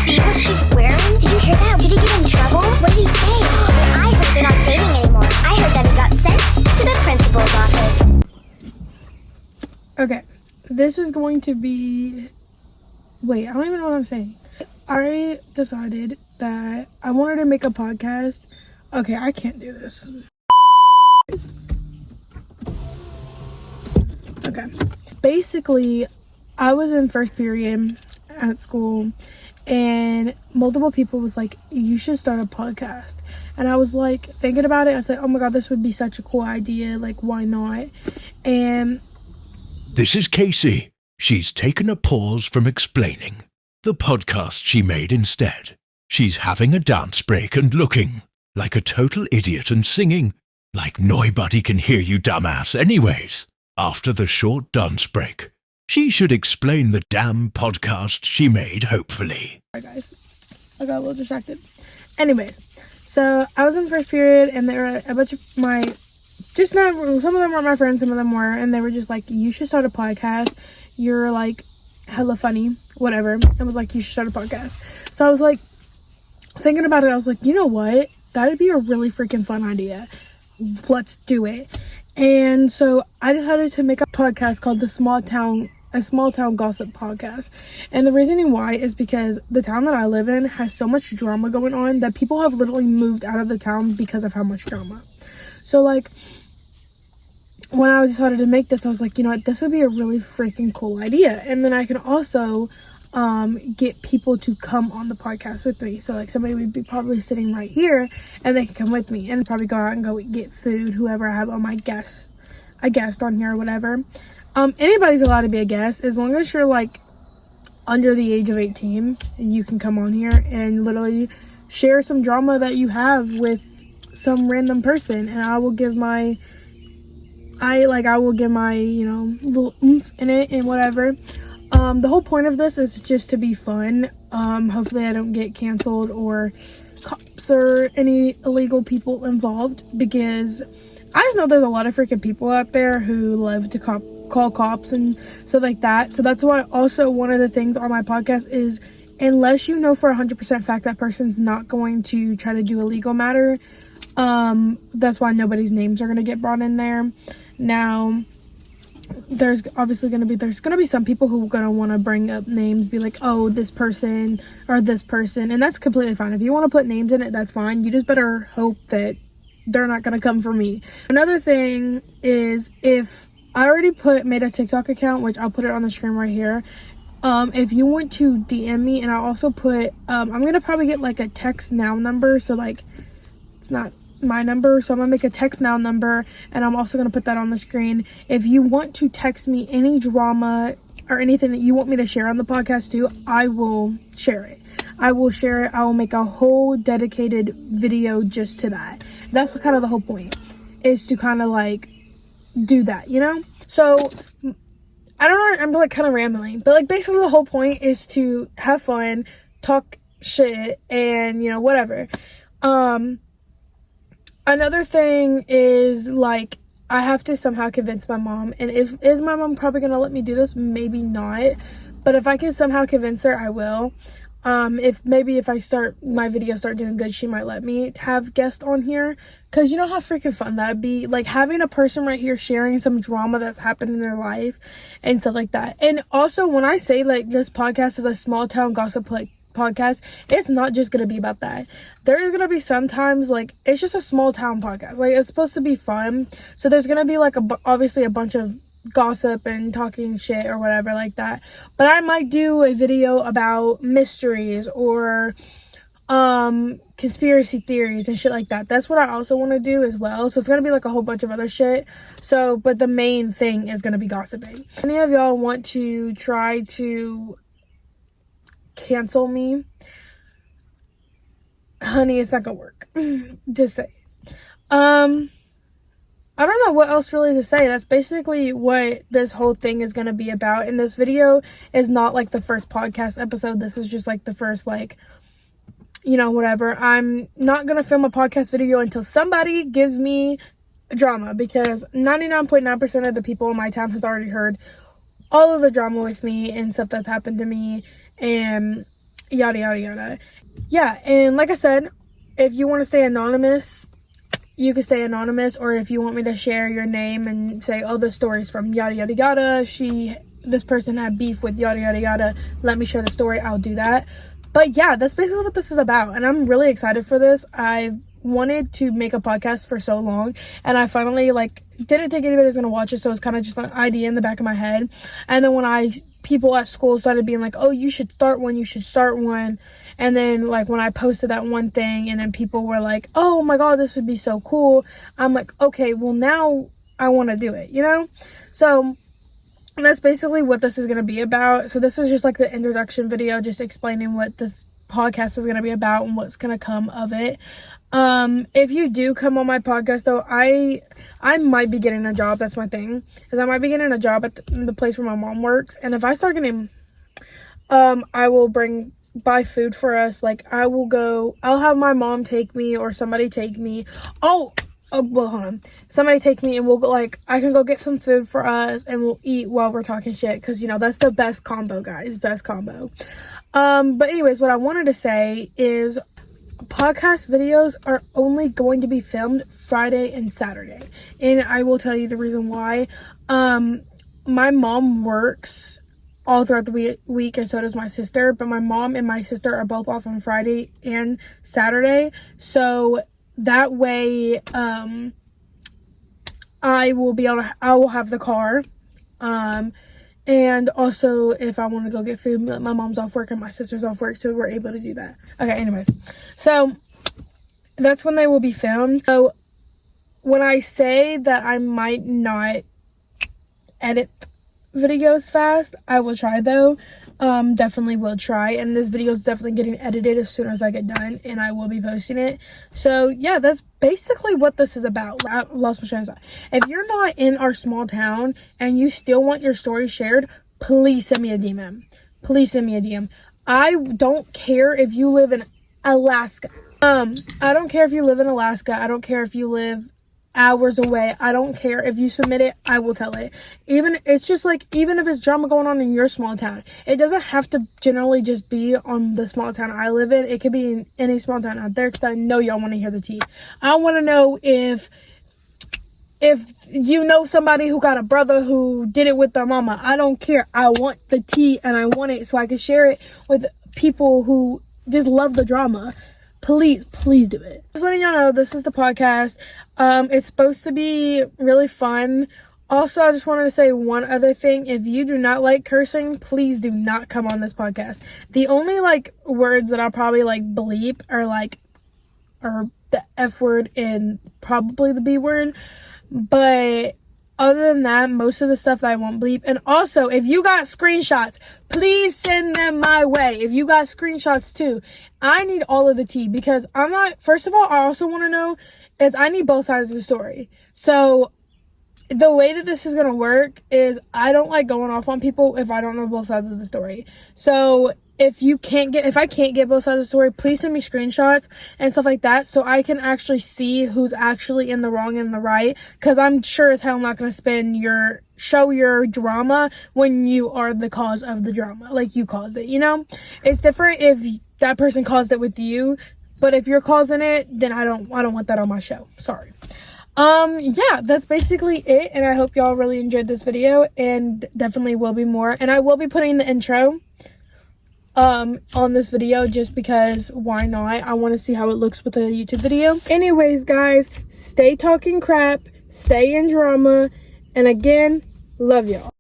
see what she's wearing? Did you hear that? Did he get in trouble? What did he say? I heard they're not dating anymore. I heard that he got sent to the principal's office. Okay, this is going to be... Wait, I don't even know what I'm saying. I decided that I wanted to make a podcast. Okay, I can't do this. Okay. Basically, I was in first period at school and multiple people was like, you should start a podcast. And I was like thinking about it. I said, oh my God, this would be such a cool idea. Like, why not? And this is Kacey. She's taken a pause from explaining the podcast she made instead. She's having a dance break and looking like a total idiot and singing like nobody can hear you, dumbass. Anyways, after the short dance break, she should explain the damn podcast she made, hopefully. Sorry, guys. I got a little distracted. Anyways, so I was in first period and there were a bunch of some of them were my friends, some of them were, and they were just like, you should start a podcast. You're like hella funny, whatever. And was like, you should start a podcast. So I was like thinking about it. I was like, you know what? That'd be a really freaking fun idea. Let's do it. And so I decided to make a podcast called a small town gossip podcast. And the reasoning why is because the town that I live in has so much drama going on that people have literally moved out of the town because of how much drama. So like when I decided to make this, I was like, you know what, this would be a really freaking cool idea. And then I can also get people to come on the podcast with me. So like somebody would be probably sitting right here and they can come with me and probably go out and go get food, whoever I have on my guest on here or whatever. Anybody's allowed to be a guest as long as you're like under the age of 18. You can come on here and literally share some drama that you have with some random person, and I will give my you know, little oomph in it and whatever. The whole point of this is just to be fun. Hopefully I don't get canceled or cops or any illegal people involved, because I just know there's a lot of freaking people out there who love to call cops and stuff like that. So that's why also one of the things on my podcast is, unless you know for 100% fact that person's not going to try to do a legal matter, that's why nobody's names are going to get brought in there. Now, there's going to be some people who are going to want to bring up names, be like, oh, this person or this person, and that's completely fine. If you want to put names in it, that's fine. You just better hope that they're not going to come for me. Another thing is, if I already made a TikTok account, which I'll put it on the screen right here. If you want to DM me, and I'll also put, I'm going to probably get like a text now number. So like, it's not my number, so I'm gonna make a text now number, and I'm also gonna put that on the screen. If you want to text me any drama or anything that you want me to share on the podcast too, I will share it. I will make a whole dedicated video just to that. That's kind of the whole point, is to kind of like do that, you know? So I don't know, I'm like kind of rambling, but like basically the whole point is to have fun, talk shit, and you know, whatever. Another thing is, like, I have to somehow convince my mom. And is my mom probably going to let me do this? Maybe not. But if I can somehow convince her, I will. If I start doing good, she might let me have guests on here. Because you know how freaking fun that'd be? Like, having a person right here sharing some drama that's happened in their life and stuff like that. And also, when I say, like, this podcast is a small town gossip, like, podcast, it's not just gonna be about that. There's gonna be sometimes like it's just a small town podcast, like it's supposed to be fun, so there's gonna be like obviously a bunch of gossip and talking shit or whatever like that, but I might do a video about mysteries or conspiracy theories and shit like that. That's what I also want to do as well. So it's gonna be like a whole bunch of other shit. So but the main thing is gonna be gossiping. Any of y'all want to try to cancel me, honey, it's not gonna work. Just say it. I don't know what else really to say. That's basically what this whole thing is gonna be about. And this video is not like the first podcast episode. This is just like the first, like, you know, whatever. I'm not gonna film a podcast video until somebody gives me drama, because 99.9% of the people in my town has already heard all of the drama with me and stuff that's happened to me. And yada yada yada. Yeah, and like I said, if you want to stay anonymous, you can stay anonymous, or if you want me to share your name and say, oh, the story's from yada yada yada, this person had beef with yada yada yada, let me share the story, I'll do that. But yeah, that's basically what this is about, and I'm really excited for this. I've wanted to make a podcast for so long, and I finally didn't think anybody was gonna watch it, so it's kind of just an idea in the back of my head. And then when people at school started being like, oh, you should start one, and then when I posted that one thing, and then people were like, oh my god, this would be so cool, I'm like, okay, well now I want to do it, so that's basically what this is going to be about. So this is just the introduction video, just explaining what this podcast is going to be about and what's going to come of it. If you do come on my podcast though, I might be getting a job. That's my thing, because I might be getting a job at the place where my mom works, and if I start getting I will buy food for us. I'll have my mom take me, or somebody take me. Well, hold on. Somebody take me, and we'll go, I can go get some food for us, and we'll eat while we're talking shit, because that's the best combo, guys. Best combo. But anyways, what I wanted to say is podcast videos are only going to be filmed Friday and Saturday, and I will tell you the reason why. My mom works all throughout the week, and so does my sister, but my mom and my sister are both off on Friday and Saturday, so that way I will have the car, and also if I want to go get food, my mom's off work and my sister's off work, so we're able to do that. Okay, anyways, so that's when they will be filmed. So when I say that I might not edit videos fast, I will try though. Definitely will try, and this video is definitely getting edited as soon as I get done, and I will be posting it. So yeah, that's basically what this is about. I lost my train of thought. If you're not in our small town and you still want your story shared, please send me a DM. Please send me a DM. I don't care if you live in Alaska. I don't care if you live in Alaska. I don't care if you live hours away. I don't care. If you submit it, I will tell it. Even if it's drama going on in your small town, it doesn't have to generally just be on the small town I live in. It could be in any small town out there, because I know y'all want to hear the tea. I want to know if you know somebody who got a brother who did it with their mama. I don't care. I want the tea, and I want it so I can share it with people who just love the drama. Please do it. Just letting y'all know, this is the podcast. It's supposed to be really fun. Also, I just wanted to say one other thing. If you do not like cursing, please do not come on this podcast. The only words that I'll probably bleep are the F word and probably the B word. But other than that, most of the stuff I won't bleep. And also, if you got screenshots, please send them my way. If you got screenshots too, I need all of the tea, because first of all, I also want to know is I need both sides of the story. So the way that this is going to work is I don't like going off on people if I don't know both sides of the story. So if I can't get both sides of the story, please send me screenshots and stuff like that, so I can actually see who's actually in the wrong and the right, because I'm sure as hell not going to show your drama when you are the cause of the drama, you caused it, It's different if that person caused it with you, but if you're causing it, then I don't want that on my show. Sorry. Yeah, that's basically it, and I hope y'all really enjoyed this video, and definitely will be more, and I will be putting the intro on this video, just because why not? I want to see how it looks with a YouTube video. Anyways, guys, stay talking crap, stay in drama, and again, love y'all.